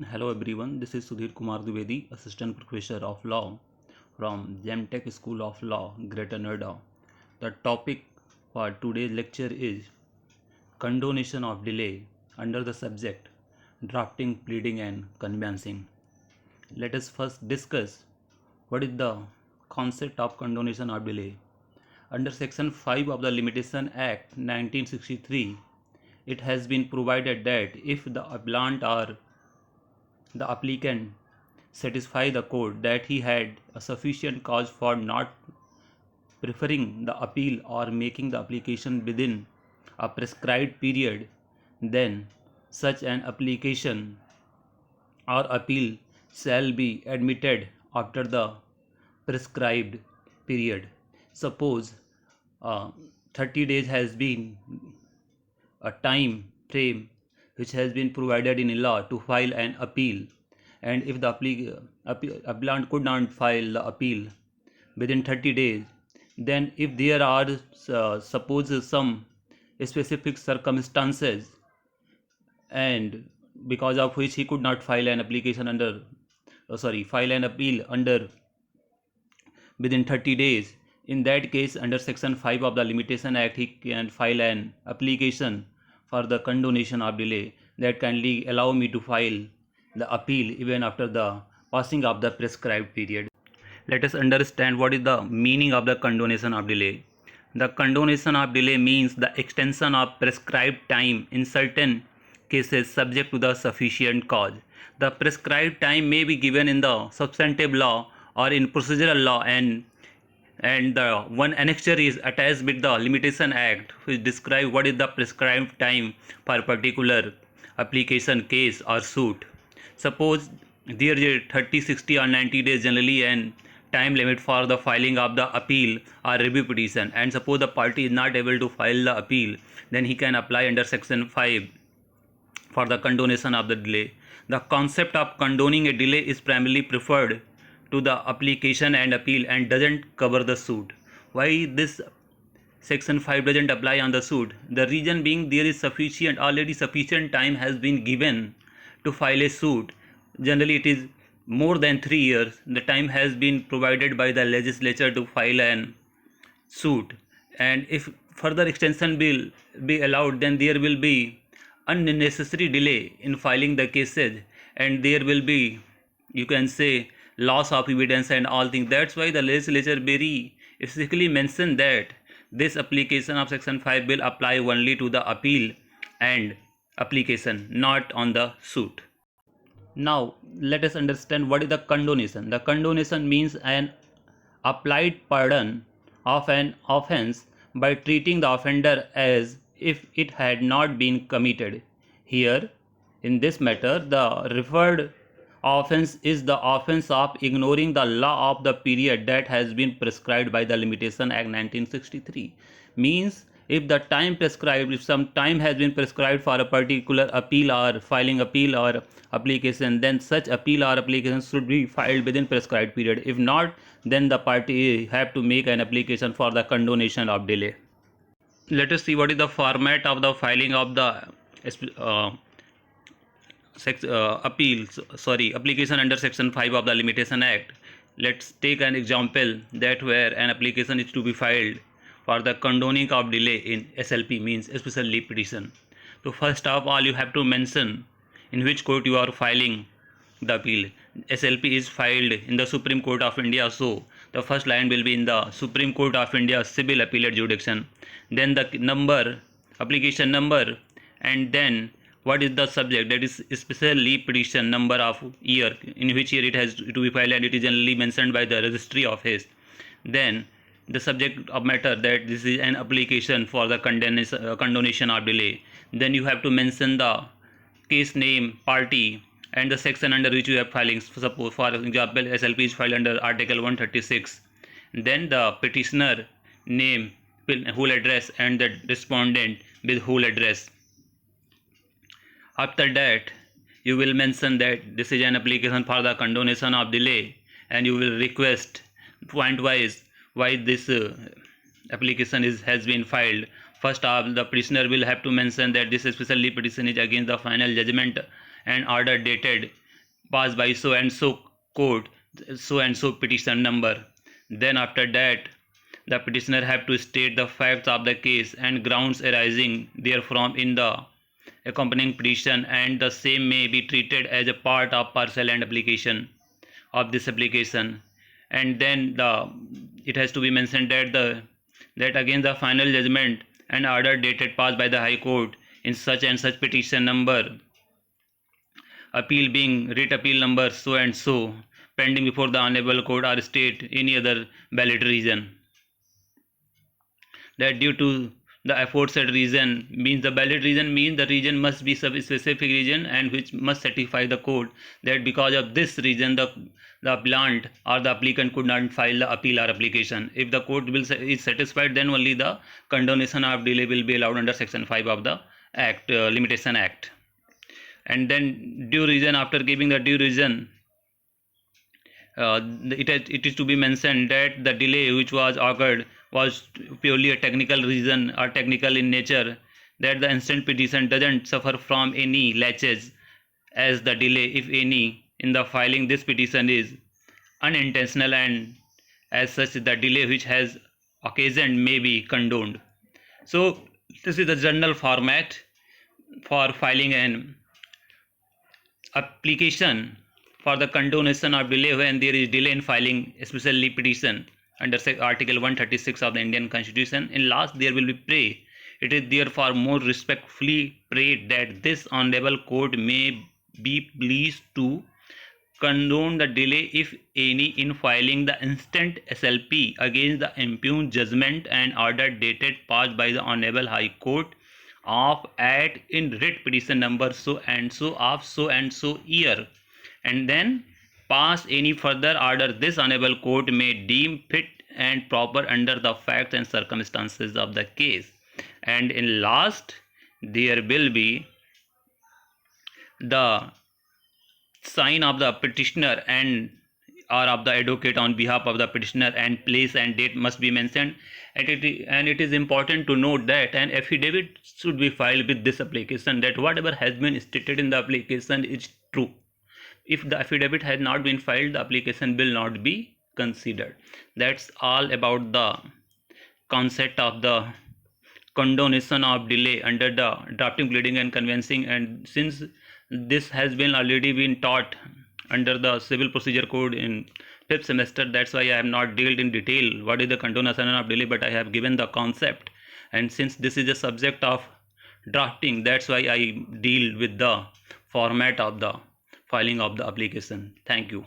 Hello everyone, this is Sudhir Kumar Dwivedi, Assistant Professor of Law from Gemtech School of Law, Greater Noida. The topic for today's lecture is condonation of delay under the subject drafting, pleading and conveyancing. Let us first discuss what is the concept of condonation of delay. Under Section 5 of the Limitation Act 1963, it has been provided that if the appellant or the applicant satisfy the court that he had a sufficient cause for not preferring the appeal or making the application within a prescribed period, then such an application or appeal shall be admitted after the prescribed period. Suppose 30 days has been a time frame which has been provided in law to file an appeal, and if the appellant could not file the appeal within 30 days, then if there are suppose some specific circumstances and because of which he could not file an application under file an appeal under within 30 days, in that case under section 5 of the limitation act he can file an application for the condonation of delay that kindly allow me to file the appeal even after the passing of the prescribed period. Let us understand what is the meaning of the condonation of delay. The condonation of delay means the extension of prescribed time in certain cases subject to the sufficient cause. The prescribed time may be given in the substantive law or in procedural law, and the one annexure is attached with the limitation act which describe what is the prescribed time for a particular application, case or suit. Suppose there is 30, 60 or 90 days generally and time limit for the filing of the appeal or review petition, and suppose the party is not able to file the appeal, then he can apply under section 5 for the condonation of the delay. The concept of condoning a delay is primarily preferred to the application and appeal and doesn't cover the suit. Why this section 5 doesn't apply on the suit? The reason being there is already sufficient time has been given to file a suit. Generally it is more than 3 years. The time has been provided by the legislature to file an suit, and if further extension will be allowed, then there will be unnecessary delay in filing the cases, and there will be, you can say, loss of evidence and all things. That's why the legislature very specifically mentioned that this application of section 5 will apply only to the appeal and application, not on the suit. Now let us understand what is the condonation. The condonation means an applied pardon of an offense by treating the offender as if it had not been committed. Here, in this matter, the referred offense is the offense of ignoring the law of the period that has been prescribed by the Limitation Act 1963. Means if some time has been prescribed for a particular appeal or filing appeal or application, then such appeal or application should be filed within prescribed period. If not, then the party have to make an application for the condonation of delay. Let us see what is the format of the filing of the uh, application under section 5 of the limitation act. Let's take an example that where an application is to be filed for the condoning of delay in SLP, means special leave petition. So first of all you have to mention in which court you are filing the appeal. SLP is filed in the Supreme Court of India, so the first line will be in the Supreme Court of India Civil Appellate Jurisdiction, then the number, application number, and then what is the subject, that is special leave petition, number of year, in which year it has to be filed, and it is generally mentioned by the registry office. Then the subject of matter, that this is an application for the condonation of delay. Then you have to mention the case name, party, and the section under which you have filing. Suppose for example SLP is filed under article 136. Then the petitioner name, whole address, and the respondent with whole address. After that you will mention that this is an application for the condonation of delay, and you will request point wise why this application has been filed. First of the petitioner will have to mention that this special leave petition is against the final judgment and order dated passed by so and so court, so and so petition number. Then after that, the petitioner have to state the facts of the case and grounds arising therefrom in the accompanying petition, and the same may be treated as a part of parcel and application of this application. And then it has to be mentioned that that against the final judgment and order dated passed by the High Court in such and such petition number, appeal being writ appeal number so and so, pending before the honorable court, or state any other valid reason. That due to the aforesaid reason means the valid reason means the reason must be specific reason and which must satisfy the court, that because of this reason the appellant or the applicant could not file the appeal or application. If the court is satisfied, then only the condonation of delay will be allowed under section 5 of the act, limitation act. And then due reason, after giving the due reason, it is to be mentioned that the delay which was occurred was purely a technical reason or technical in nature, that the instant petition doesn't suffer from any latches, as the delay, if any, in the filing this petition is unintentional, and as such the delay which has occasioned may be condoned. So this is the general format for filing an application for the condonation of delay when there is delay in filing, especially petition under Article 136 of the Indian Constitution. In last, there will be pray. It is therefore more respectfully prayed that this honorable court may be pleased to condone the delay, if any, in filing the instant SLP against the impugned judgment and order dated passed by the Honorable High Court of at in writ petition number so and so of so and so year, and then pass any further order this honorable court may deem fit and proper under the facts and circumstances of the case. And in last, there will be the sign of the petitioner and or of the advocate on behalf of the petitioner, and place and date must be mentioned. And it is important to note that an affidavit should be filed with this application, that whatever has been stated in the application is true. If the affidavit has not been filed, the application will not be considered. That's all about the concept of the condonation of delay under the drafting, pleading and conveyancing. And since this has been already been taught under the Civil Procedure Code in 5th semester, that's why I have not dealt in detail what is the condonation of delay, but I have given the concept. And since this is a subject of drafting, that's why I deal with the format of the filing of the application. Thank you.